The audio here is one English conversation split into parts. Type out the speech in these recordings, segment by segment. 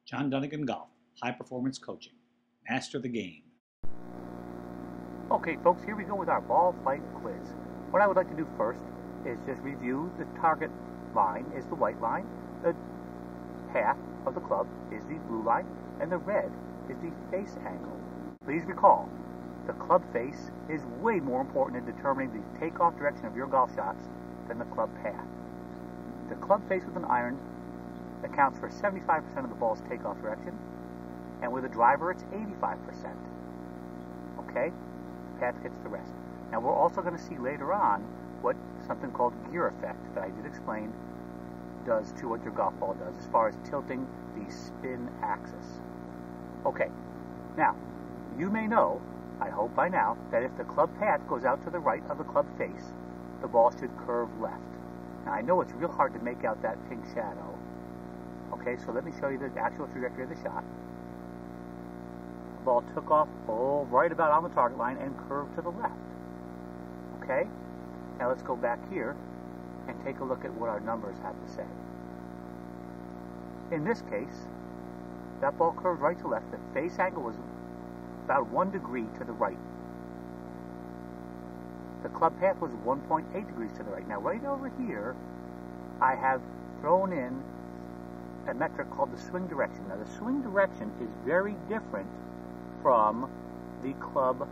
John Dunnigan Golf, High Performance Coaching. Master the game. Okay, folks, here we go with our ball flight quiz. What I would like to do first is just review the target line is the white line, the path of the club is the blue line, and the red is the face angle. Please recall, the club face is way more important in determining the takeoff direction of your golf shots than the club path. The club face with an iron accounts for 75% of the ball's takeoff direction, and with a driver it's 85%. Okay? The path gets the rest. Now we're also going to see later on what something called gear effect that I did explain does to what your golf ball does as far as tilting the spin axis. Okay, now you may know, I hope by now, that if the club path goes out to the right of the club face, the ball should curve left. Now I know it's real hard to make out that pink shadow. Okay, so let me show you the actual trajectory of the shot. The ball took off right about on the target line and curved to the left. Okay, now let's go back here and take a look at what our numbers have to say. In this case, that ball curved right to left. The face angle was about 1 degree to the right. The club path was 1.8 degrees to the right. Now right over here, I have thrown in a metric called the swing direction. Now the swing direction is very different from the club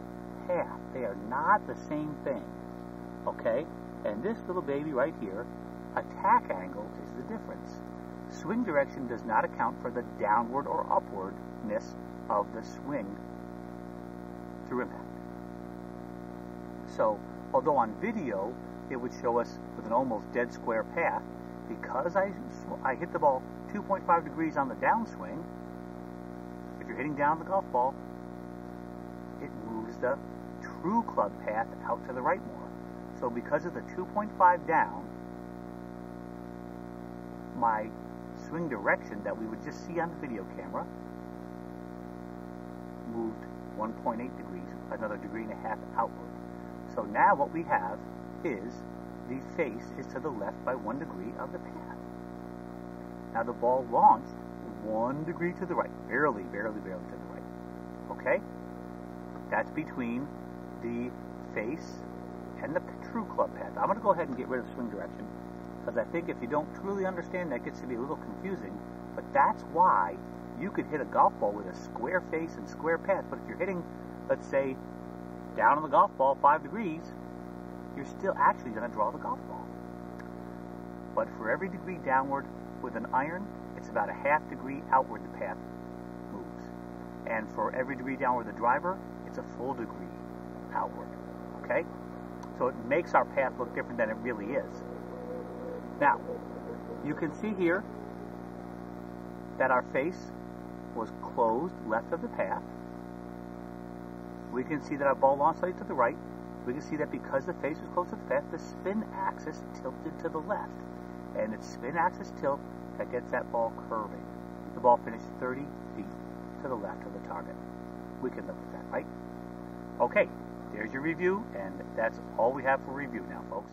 path. They are not the same thing. Okay? And this little baby right here, attack angle is the difference. Swing direction does not account for the downward or upwardness of the swing through impact. So, although on video it would show us with an almost dead square path, because I hit the ball 2.5 degrees on the downswing, if you're hitting down the golf ball, it moves the true club path out to the right more. So because of the 2.5 down, my swing direction that we would just see on the video camera moved 1.8 degrees, another degree and a half outward. So now what we have is the face is to the left by 1 degree of the path. Now the ball launched 1 degree to the right, barely to the right. Okay? That's between the face and the true club path. I'm going to go ahead and get rid of swing direction, because I think if you don't truly understand, that gets to be a little confusing. But that's why you could hit a golf ball with a square face and square path, but if you're hitting, let's say, down on the golf ball 5 degrees, you're still actually going to draw the golf ball. But for every degree downward with an iron, it's about a half degree outward the path moves. And for every degree downward with a driver, it's a full degree outward. Okay? So it makes our path look different than it really is. Now, you can see here that our face was closed left of the path. We can see that our ball launched slightly to the right. We can see that because the face was close to the path, the spin axis tilted to the left. And it's spin axis tilt that gets that ball curving. The ball finished 30 feet to the left of the target. We can live with that, right? Okay, there's your review, and that's all we have for review now, folks.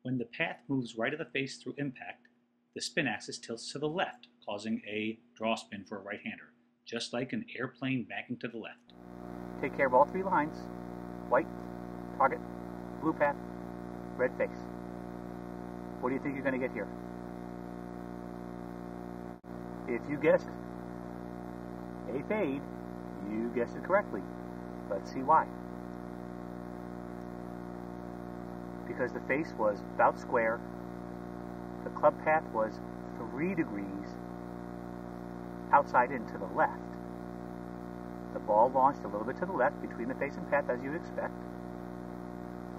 When the path moves right of the face through impact, the spin axis tilts to the left, causing a draw spin for a right-hander, just like an airplane banking to the left. Take care of all 3 lines. White, target, blue path, red face. What do you think you're going to get here? If you guessed a fade, you guessed it correctly. Let's see why. Because the face was about square, the club path was 3 degrees outside in to the left. The ball launched a little bit to the left between the face and path, as you'd expect.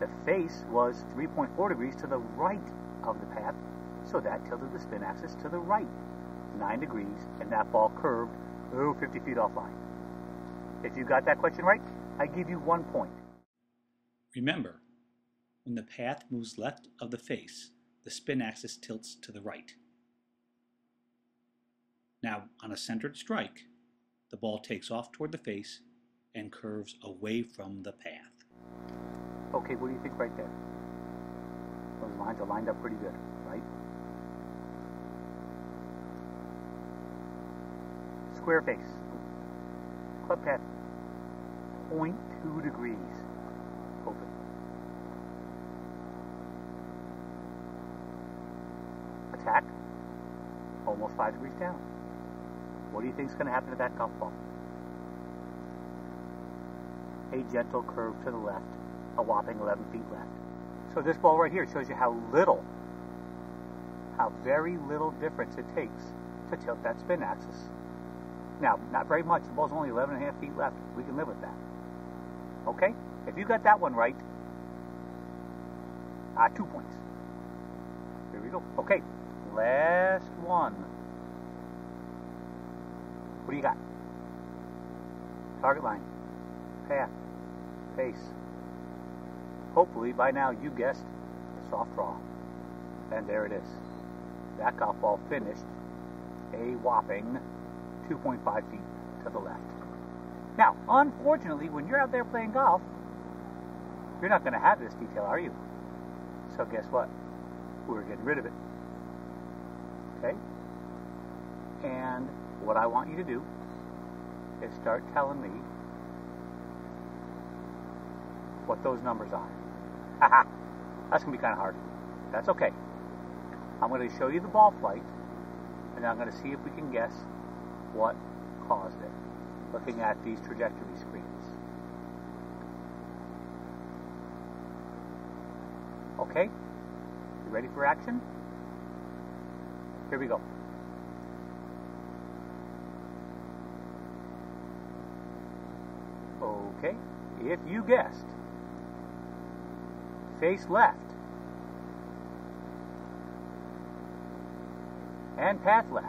The face was 3.4 degrees to the right of the path, so that tilted the spin axis to the right 9 degrees, and that ball curved 50 feet offline. If you got that question right, I give you 1 point. Remember, when the path moves left of the face, the spin axis tilts to the right. Now, on a centered strike, the ball takes off toward the face and curves away from the path. Okay, what do you think right there? Those lines are lined up pretty good, right? square face. Club path, 0.2 degrees. Open. Attack, almost 5 degrees down. What do you think is going to happen to that golf ball? A gentle curve to the left, a whopping 11 feet left. So this ball right here shows you how very little difference it takes to tilt that spin axis. Now, not very much. The ball's only 11.5 feet left. We can live with that. Okay? If you got that one right, 2 points. Here we go. Okay, last one. What do you got? Target line, path, face. Hopefully by now you guessed a soft draw. And there it is. That golf ball finished a whopping 2.5 feet to the left. Now, unfortunately, when you're out there playing golf, you're not going to have this detail, are you? So guess what? We're getting rid of it. Okay? And what I want you to do is start telling me what those numbers are. Haha! That's going to be kind of hard. That's okay. I'm going to show you the ball flight, and I'm going to see if we can guess what caused it, looking at these trajectory screens. Okay? You ready for action? Here we go. Okay, if you guessed face left and path left,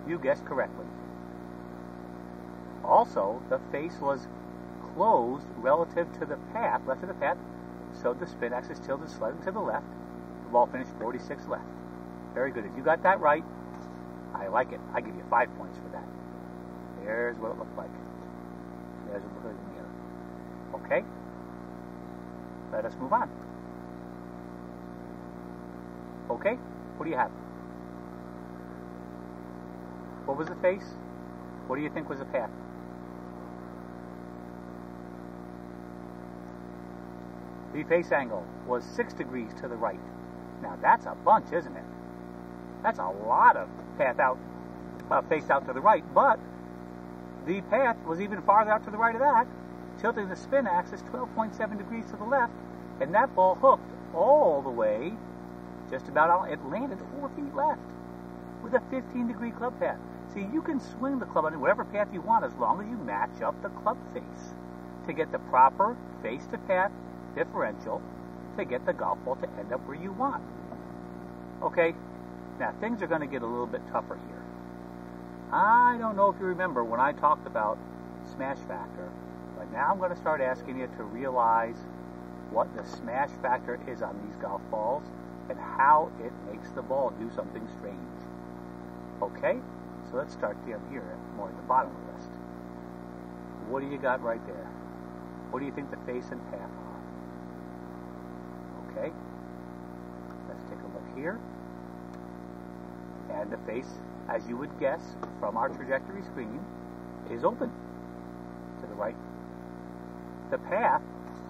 you guessed correctly. Also, the face was closed relative to the path, left of the path, so the spin axis tilted slightly to the left. The ball finished 46 left. Very good. If you got that right, I like it. I give you 5 points for that. There's what it looked like. There's what it looked like in the other. Okay? Let us move on. Okay? What do you have? What was the face? What do you think was the path? The face angle was 6 degrees to the right. Now that's a bunch, isn't it? That's a lot of path out, face out to the right, but the path was even farther out to the right of that, tilting the spin axis 12.7 degrees to the left, and that ball hooked all the way, just about out, it landed 4 feet left with a 15-degree club path. See, you can swing the club on whatever path you want as long as you match up the club face to get the proper face-to-path differential to get the golf ball to end up where you want. Okay, now things are going to get a little bit tougher here. I don't know if you remember when I talked about smash factor, but now I'm going to start asking you to realize what the smash factor is on these golf balls and how it makes the ball do something strange. Okay, so let's start down here, more at the bottom of the list. What do you got right there? What do you think the face and path are? Okay, let's take a look here. And the face, as you would guess from our trajectory screen, is open to the right. The path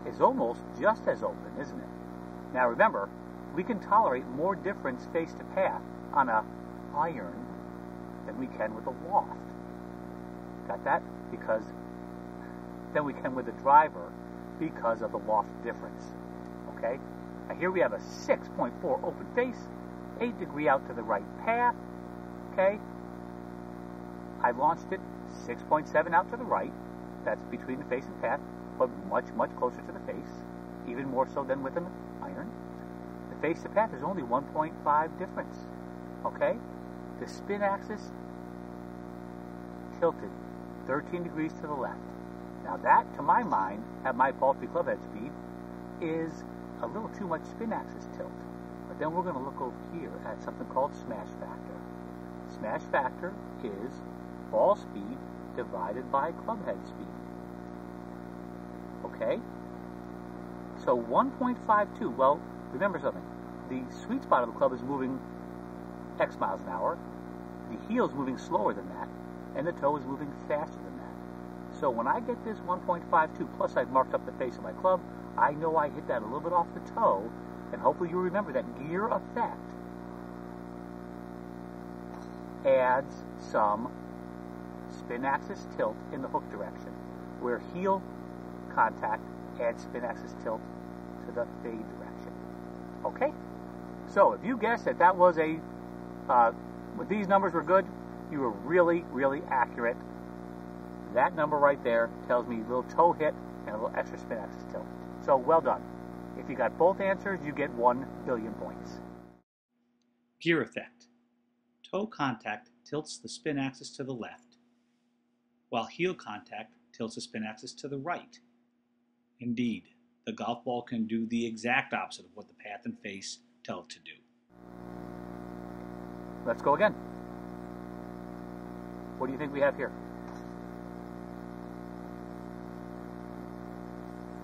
is almost just as open, isn't it? Now remember, we can tolerate more difference face to path on a iron than we can with a loft. Got that? Because than we can with a driver because of the loft difference. Okay? Now here we have a 6.4 open face, 8-degree out to the right path. Okay? I launched it 6.7 out to the right. That's between the face and path, but much, much closer to the face, even more so than with an iron. The face to path is only 1.5 difference. Okay? The spin axis tilted 13 degrees to the left. Now that, to my mind, at my faulty club head speed, is a little too much spin axis tilt. But then we're going to look over here at something called smash factor. Smash factor is ball speed divided by club head speed. Okay? So 1.52, well, remember something. The sweet spot of the club is moving X miles an hour. the heel is moving slower than that, and the toe is moving faster than that. So when I get this 1.52, plus I've marked up the face of my club, I know I hit that a little bit off the toe, and hopefully you'll remember that gear effect adds some spin axis tilt in the hook direction, where heel contact adds spin axis tilt to the fade direction. Okay? So if you guessed that that was these numbers were good, you were really, really accurate. That number right there tells me a little toe hit and a little extra spin axis tilt. So well done. If you got both answers, you get 1 billion points. Gear effect. Toe contact tilts the spin axis to the left, while heel contact tilts the spin axis to the right. Indeed, the golf ball can do the exact opposite of what the path and face tell it to do. Let's go again. What do you think we have here?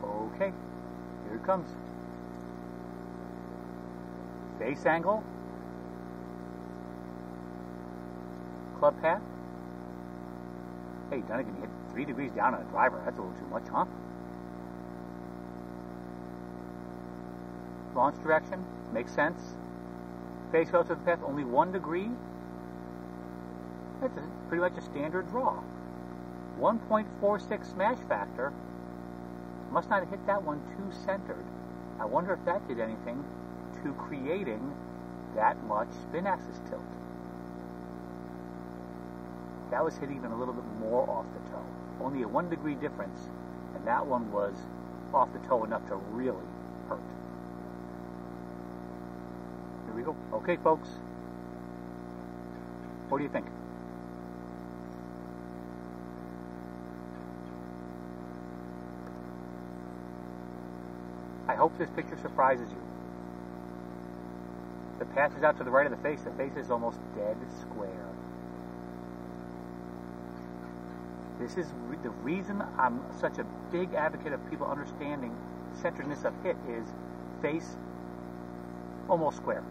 Okay, here it comes. Face angle, club path. Hey, Dunnigan, you hit 3 degrees down on a driver. That's a little too much, huh? Launch direction, makes sense. Face relative to the path, only 1 degree. That's pretty much a standard draw. 1.46 smash factor. Must not have hit that one too centered. I wonder if that did anything to creating that much spin axis tilt. That was hit even a little bit more off the toe. Only a 1 degree difference, and that one was off the toe enough to really hurt. Here we go. Okay, folks. What do you think? I hope this picture surprises you. The path is out to the right of the face. The face is almost dead square. This is the reason I'm such a big advocate of people understanding centeredness of hit is face almost square.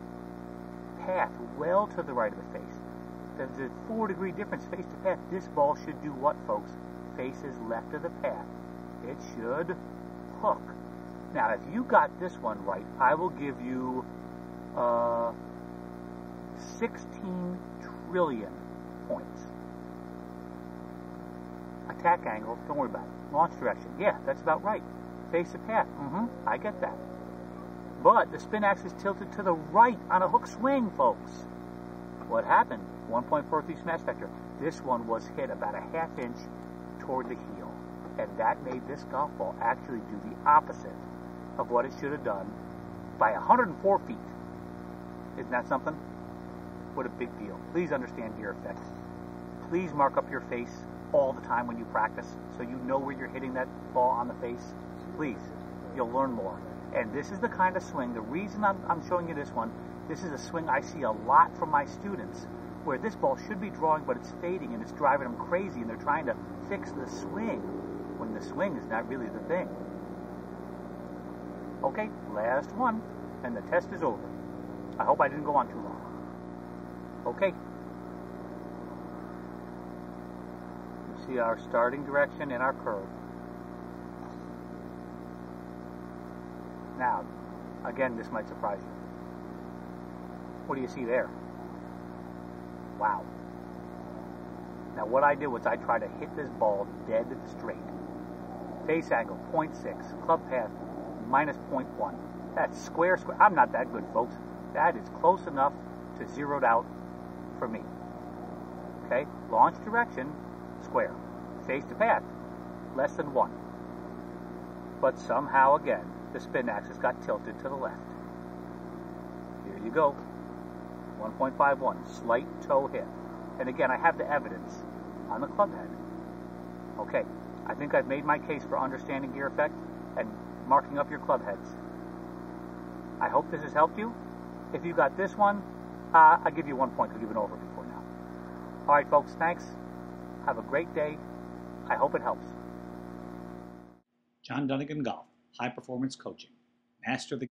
Path well to the right of the face. The 4 degree difference face to path. This ball should do what, folks? Face is left of the path. It should hook. Now, if you got this one right, I will give you 16 trillion points. Attack angle, don't worry about it. Launch direction, yeah, that's about right. Face the path, I get that. But the spin axis tilted to the right on a hook swing, folks. What happened? 1.43 smash factor. This one was hit about a ½ inch toward the heel. And that made this golf ball actually do the opposite of what it should have done by 104 feet. Isn't that something? What a big deal. Please understand gear effect. Please mark up your face all the time when you practice so you know where you're hitting that ball on the face. Please, you'll learn more. And this is the kind of swing, the reason I'm showing you this one, this is a swing I see a lot from my students where this ball should be drawing but it's fading and it's driving them crazy and they're trying to fix the swing when the swing is not really the thing. Okay, last one, and the test is over. I hope I didn't go on too long. Okay. You see our starting direction and our curve. Now, again, this might surprise you. What do you see there? Wow. Now, what I did was I tried to hit this ball dead straight. Face angle, 0.6. Club path, minus 0.1. That's square. I'm not that good, folks. That is close enough to zeroed out for me. Okay? Launch direction, square. Face to path, less than 1. But somehow, again, the spin axis got tilted to the left. Here you go. 1.51, slight toe hit. And again, I have the evidence on the club head. Okay, I think I've made my case for understanding gear effect and marking up your club heads. I hope this has helped you. If you got this one, I'll give you 1 point. I'll give it over before now. All right, folks, thanks. Have a great day. I hope it helps. John Dunnigan Golf, High Performance Coaching. Master the